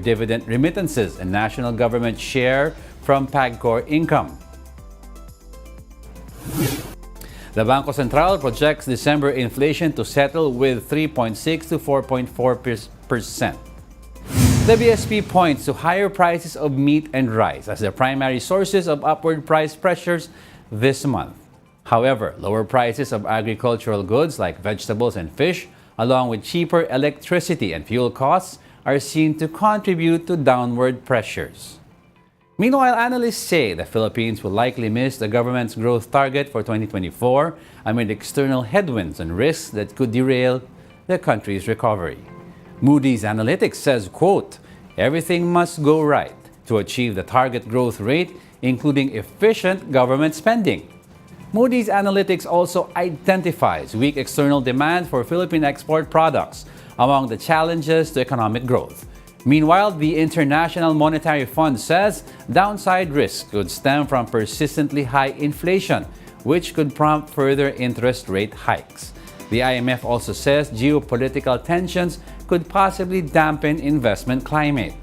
dividend remittances and national government share from PAGCOR income. The Bangko Sentral projects December inflation to settle with 3.6 to 4.4%. The BSP points to higher prices of meat and rice as the primary sources of upward price pressures this month. However, lower prices of agricultural goods like vegetables and fish, along with cheaper electricity and fuel costs, are seen to contribute to downward pressures. Meanwhile, analysts say the Philippines will likely miss the government's growth target for 2024 amid external headwinds and risks that could derail the country's recovery. Moody's Analytics says, quote, "Everything must go right to achieve the target growth rate, including efficient government spending." Moody's Analytics also identifies weak external demand for Philippine export products among the challenges to economic growth. Meanwhile, the International Monetary Fund says downside risks could stem from persistently high inflation, which could prompt further interest rate hikes. The IMF also says geopolitical tensions could possibly dampen investment climate.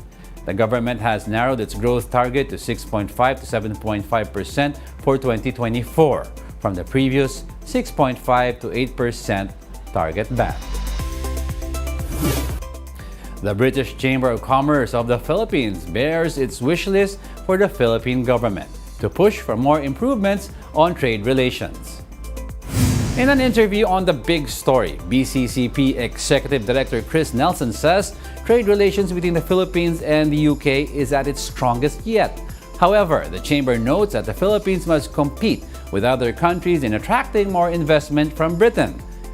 The government has narrowed its growth target to 6.5 to 7.5% for 2024 from the previous 6.5 to 8% target band. The British Chamber of Commerce of the Philippines bears its wish list for the Philippine government to push for more improvements on trade relations. In an interview on The Big Story, BCCP Executive Director Chris Nelson says trade relations between the Philippines and the UK is at its strongest yet. However, the chamber notes that the Philippines must compete with other countries in attracting more investment from Britain.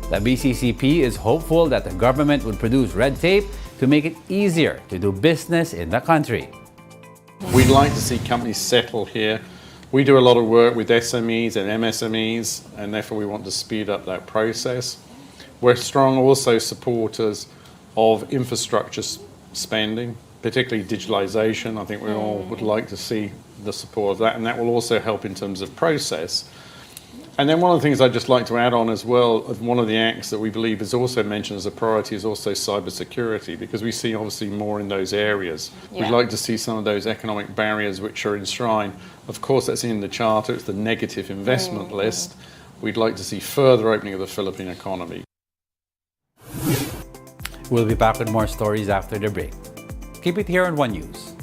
The BCCP is hopeful that the government would produce red tape to make it easier to do business in the country. We'd like to see companies settle here. We do a lot of work with SMEs and MSMEs, and therefore we want to speed up that process. We're strong also supporters of infrastructure spending, particularly digitalization. I think we all would like to see the support of that, and that will also help in terms of process. And then one of the things I'd just like to add on as well, one of the acts that we believe is also mentioned as a priority is also cybersecurity, because we see obviously more in those areas. Yeah. We'd like to see some of those economic barriers which are enshrined. Of course, that's in the Charter, it's the negative investment list. We'd like to see further opening of the Philippine economy. We'll be back with more stories after the break. Keep it here on One News.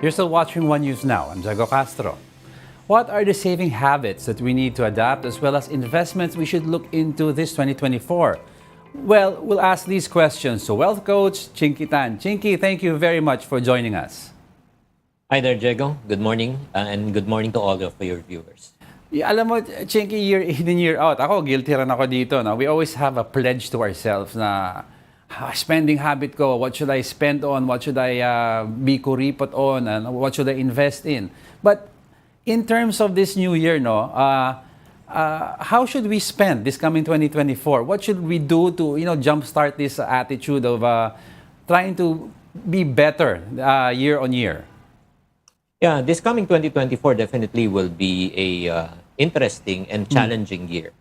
You're still watching One News Now. I'm Jago Castro. What are the saving habits that we need to adapt as well as investments we should look into this 2024? Well, we'll ask these questions to Wealth Coach Chinkee Tan. Chinkee, thank you very much for joining us. Hi there, Diego. Good morning, and good morning to all of your viewers. Alam mo, Chinkee, year in and year out, ako, guilty rin ako dito. No? We always have a pledge to ourselves na spending habit ko, what should I spend on, what should I be kuripot on, and what should I invest in. But in terms of this new year, no, how should we spend this coming 2024? What should we do to, jumpstart this attitude of trying to be better year on year? Yeah, this coming 2024 definitely will be a interesting and challenging year.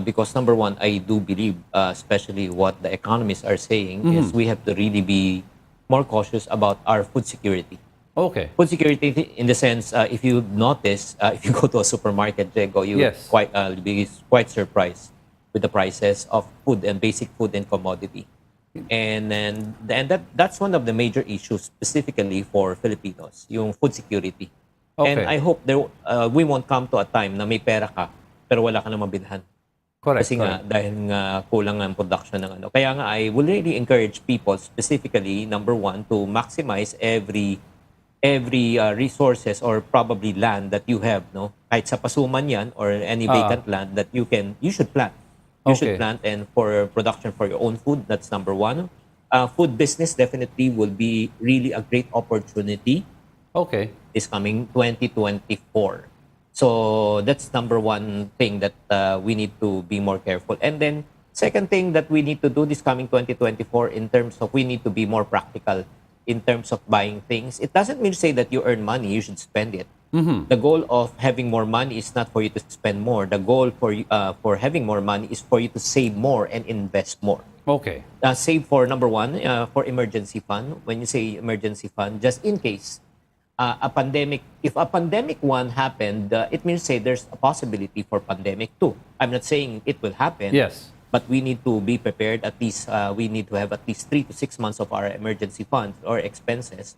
Because number one, I do believe, especially what the economists are saying, is we have to really be more cautious about our food security. Okay. Food security in the sense, if you notice, if you go to a supermarket, Diego, you Yes. be quite surprised with the prices of food and basic food and commodity. And that's one of the major issues specifically for Filipinos, yung food security. Okay. And I hope we won't come to a time na may pera ka pero wala ka na mabilhan. Correct. Kasi nga, dahil nga kulang ang production ng ano. Kaya nga, I will really encourage people, specifically, number one, to maximize every resources or probably land that you have, no? Kahit sa pasuman yan or any vacant land that you should plant. You should plant, and for production for your own food, that's number one. Food business definitely will be really a great opportunity Okay. this coming 2024. So that's number one thing that we need to be more careful. And then second thing that we need to do this coming 2024 in terms of we need to be more practical in terms of buying things. It doesn't mean to say that you earn money, you should spend it. The goal of having more money is not for you to spend more. The goal for having more money is for you to save more and invest more. Okay. Save for number one, for emergency fund. When you say emergency fund, just in case if a pandemic one happened, it means say there's a possibility for pandemic two. I'm not saying it will happen. Yes. But we need to be prepared. At least we need to have at least 3 to 6 months of our emergency funds or expenses.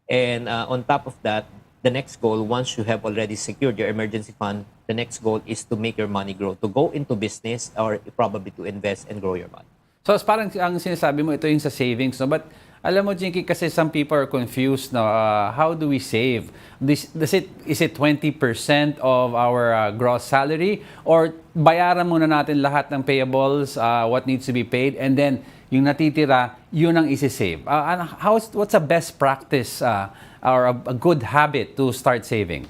And on top of that, the next goal, once you have already secured your emergency fund, the next goal is to make your money grow, to go into business or probably to invest and grow your money. So parang ang sinasabi mo, ito yung sa savings, no? But alam mo, Chinkee, kasi some people are confused, no? How do we save? Is it 20% of our gross salary? Or bayaran muna natin lahat ng payables, what needs to be paid, and then yung natitira, yun ang isi-save? What's a best practice or a good habit to start saving?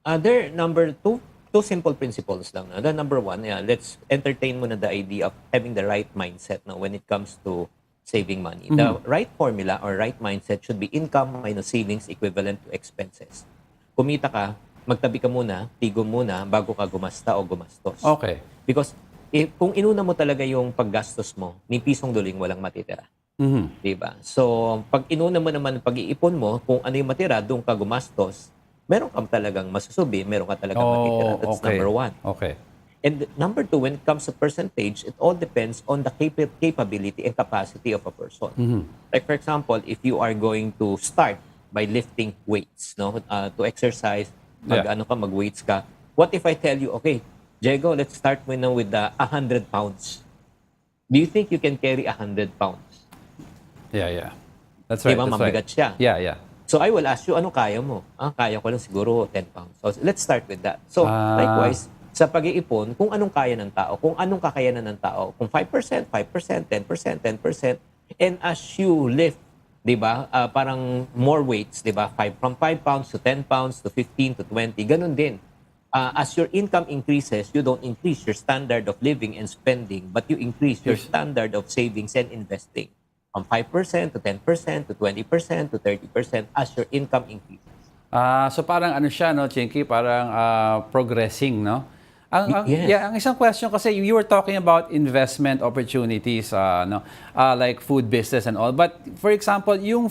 There, number two simple principles lang. The number one, let's entertain muna the idea of having the right mindset now when it comes to saving money. The right formula or right mindset should be income minus savings equivalent to expenses. Kumita ka, magtabi ka muna, tigo muna, bago ka gumasta o gumastos. Okay. Because kung inuna mo talaga yung paggastos mo, ni pisong duling walang matitira. Diba? So, pag inuna mo naman pag-iipon mo, kung ano yung matira, doon ka gumastos, meron kang talagang masusubi, meron ka talagang matitira. That's number one. Okay. And number two, when it comes to percentage, it all depends on the capability and capacity of a person. Like for example, if you are going to start by lifting weights, no, to exercise, mag-weights ka. What if I tell you, okay, Diego, let's start with 100 pounds. Do you think you can carry 100 pounds? Yeah. That's right. Diba, mabigat siya. Yeah. So I will ask you, ano kaya mo? Kaya ko lang siguro 10 pounds. So let's start with that. So likewise, sa pag-iipon, kung anong kaya ng tao, kung anong kakayanan ng tao, kung 5%, 5%, 10%, 10%, and as you lift, di ba, parang more weights, di ba, from 5 pounds to 10 pounds to 15 to 20, ganun din. As your income increases, you don't increase your standard of living and spending, but you increase your standard of savings and investing from 5% to 10% to 20% to 30% as your income increases. So parang ano siya, no, Chinkee, parang progressing, no? Yes. Ang isang question kasi, you were talking about investment opportunities, like food business and all. But for example, yung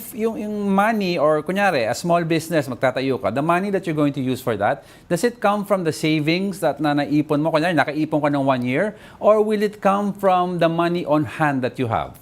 money or kunyari, a small business, magtatayo ka, the money that you're going to use for that, does it come from the savings that naipon mo? Kunyari, nakaipon ka ng 1 year? Or will it come from the money on hand that you have?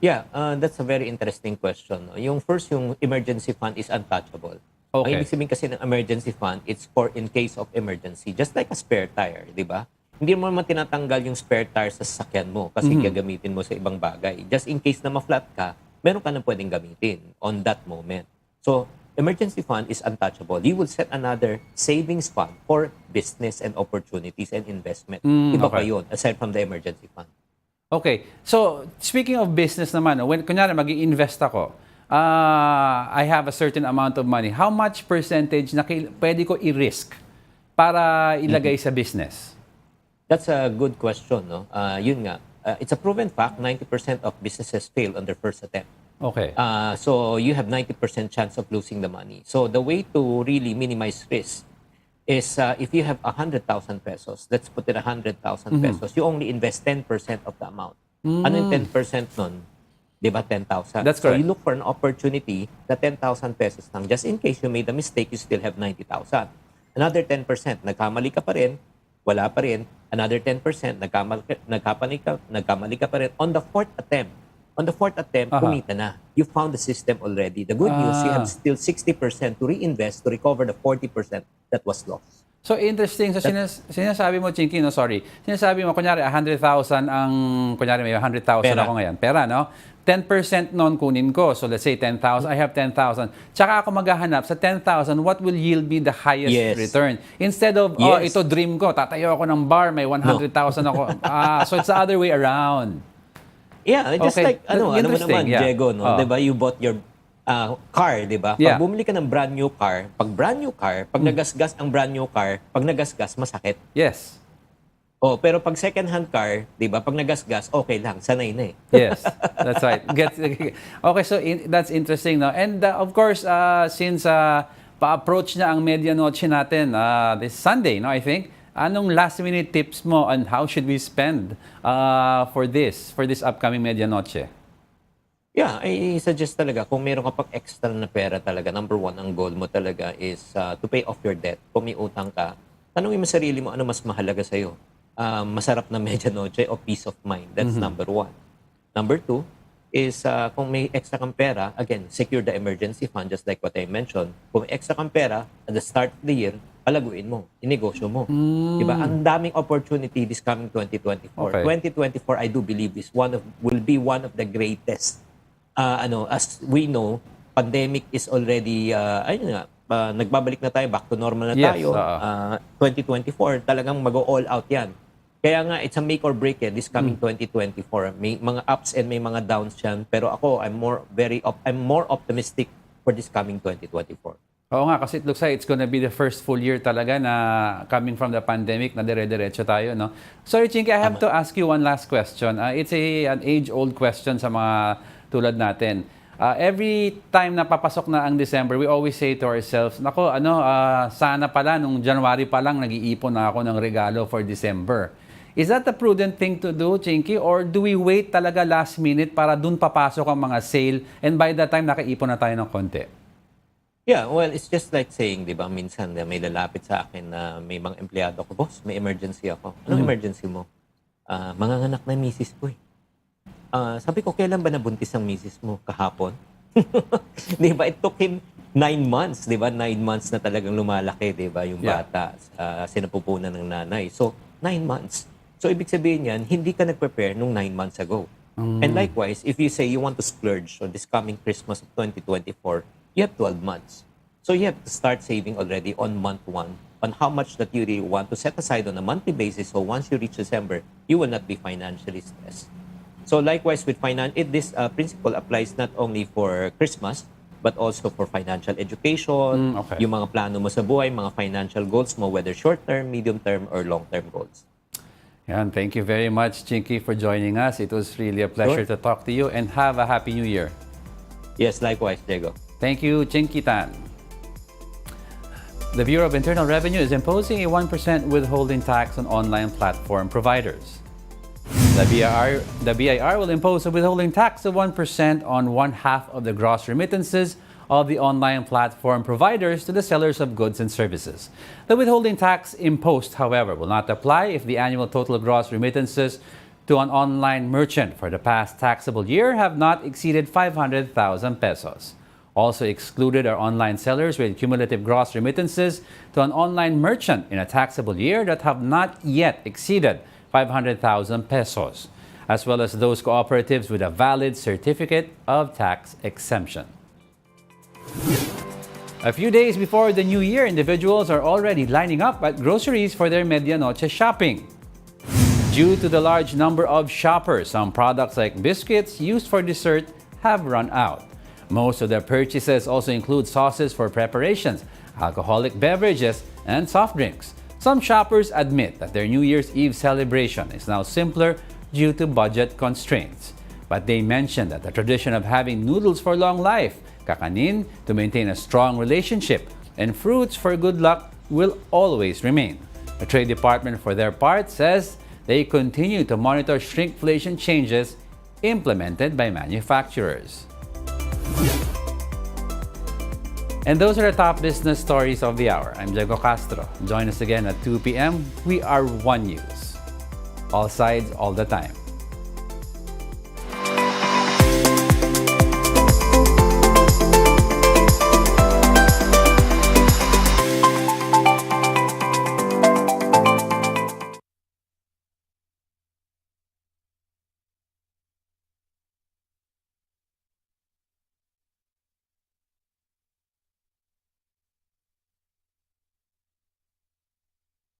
Yeah, that's a very interesting question. No? Yung first, yung emergency fund is untouchable. Ang Okay. ibig sabihin kasi ng emergency fund, it's for in case of emergency. Just like a spare tire, di ba? Hindi mo naman tinatanggal yung spare tire sa sasakyan mo kasi gagamitin mo sa ibang bagay. Just in case na ma-flat ka, meron ka na pwedeng gamitin on that moment. So, emergency fund is untouchable. You will set another savings fund for business and opportunities and investment. Iba pa okay. yun, aside from the emergency fund. Okay. So, speaking of business naman, when kunyari mag-i-invest ako, I have a certain amount of money. How much percentage na pwede ko i-risk para ilagay sa business? That's a good question, no? Yun nga, it's a proven fact, 90% of businesses fail on their first attempt. Okay. So you have 90% chance of losing the money. So the way to really minimize risk is if you have 100,000 pesos, let's put it 100,000 pesos, you only invest 10% of the amount. Ano yung 10% nun? Di ba 10,000? That's So correct. you look for an opportunity na 10,000 pesos lang. Just in case you made a mistake, you still have 90,000. Another 10%, nagkamali ka pa rin, wala pa rin. Another 10%, nagkamali ka pa rin. On the fourth attempt, kumita na. You found the system already. The good news, you have still 60% to reinvest to recover the 40% that was lost. So, interesting. So, sinasabi mo, Chinkee, no, sorry. Sinasabi mo, kunyari, 100,000 ang, kunyari, may 100,000 Pera. ako ngayon. Pera, no? 10% non kunin ko. So, let's say 10,000. I have 10,000. Tsaka ako maghahanap sa 10,000, what will yield me the highest Yes. return? Instead of, Yes. ito dream ko, tatayo ako ng bar, may 100,000 ako. So, it's the other way around. Yeah, just Okay. like, ano mo Interesting, naman, yeah. Diego, no? Oh. Diba, you bought your car, diba? Yeah. Pag bumili ka ng brand new car, pag nagasgas ang brand new car, pag nagasgas, masakit. Yes. Oh, pero pag second hand car, 'di ba? Pag nagasgas, okay lang, sanay na eh. Yes, that's right. Okay, so that's interesting, no? And of course, since pa-approach na ang medianoche natin this Sunday, no? I think. Anong last-minute tips mo on how should we spend for this upcoming medianoche? Yeah, I suggest talaga kung meron ka pang extra na pera talaga, number one, ang goal mo talaga is to pay off your debt. Kung may utang ka, tanungin mo sarili mo ano mas mahalaga sa'yo. Masarap na medianoche o peace of mind. That's number one. Number two is kung may extra kang pera, again, secure the emergency fund just like what I mentioned. Kung may extra kang pera at the start of the year, palaguin mo, inegosyo mo. Diba? Ang daming opportunity this coming 2024. Okay. 2024, I do believe will be one of the greatest. As we know, pandemic is already, nagbabalik na tayo, back to normal na Yes, tayo. 2024, talagang mag-all out yan. Kaya nga, it's a make or break this coming 2024. May mga ups and may mga downs yan. Pero ako, I'm more optimistic for this coming 2024. Oo nga, kasi it looks like it's gonna be the first full year talaga na coming from the pandemic na dire-diretso tayo, no? Sorry, Chinkee, I have to ask you one last question. It's an age-old question sa mga tulad natin. Every time na papasok na ang December, we always say to ourselves, nako, sana pala nung January pa lang nag-iipon na ako ng regalo for December. Is that the prudent thing to do, Chinkee? Or do we wait talaga last minute para dun papasok ang mga sale and by that time nakaipon na tayo ng konti? Yeah, well, it's just like saying, di ba, minsan may lalapit sa akin na may mga empleyado ko, boss, may emergency ako. Anong emergency mo? Manganganak na misis ko eh. Sabi ko, kailan ba nabuntis ang misis mo? Kahapon? Di ba? It took him 9 months, di ba? 9 months na talagang lumalaki, di ba? Yung bata, sinapupunan ng nanay. So, 9 months. So, ibig sabihin yan, hindi ka nag-prepare nung 9 months ago. And likewise, if you say you want to splurge on this coming Christmas of 2024, you have 12 months. So, you have to start saving already on month 1 on how much that you really want to set aside on a monthly basis. So, once you reach December, you will not be financially stressed. So, likewise with this principle applies not only for Christmas, but also for financial education, Okay. yung mga plano mo sa buhay, mga financial goals mo, whether short-term, medium-term, or long-term goals. Yan, thank you very much, Chinkee, for joining us. It was really a pleasure to talk to you and have a Happy New Year. Yes, likewise, Diego. Thank you, Chinkee Tan. The Bureau of Internal Revenue is imposing a 1% withholding tax on online platform providers. The BIR will impose a withholding tax of 1% on one-half of the gross remittances of the online platform providers to the sellers of goods and services. The withholding tax imposed, however, will not apply if the annual total gross remittances to an online merchant for the past taxable year have not exceeded 500,000 pesos. Also excluded are online sellers with cumulative gross remittances to an online merchant in a taxable year that have not yet exceeded 500,000 pesos, as well as those cooperatives with a valid certificate of tax exemption. A few days before the new year, individuals are already lining up at groceries for their medianoche shopping. Due to the large number of shoppers, some products like biscuits used for dessert have run out. Most of their purchases also include sauces for preparations, alcoholic beverages, and soft drinks. Some shoppers admit that their New Year's Eve celebration is now simpler due to budget constraints. But they mention that the tradition of having noodles for long life, kakanin to maintain a strong relationship, and fruits for good luck will always remain. The Trade Department, for their part, says they continue to monitor shrinkflation changes implemented by manufacturers. And those are the top business stories of the hour. I'm Diego Castro. Join us again at 2 p.m. We are One News. All sides, all the time.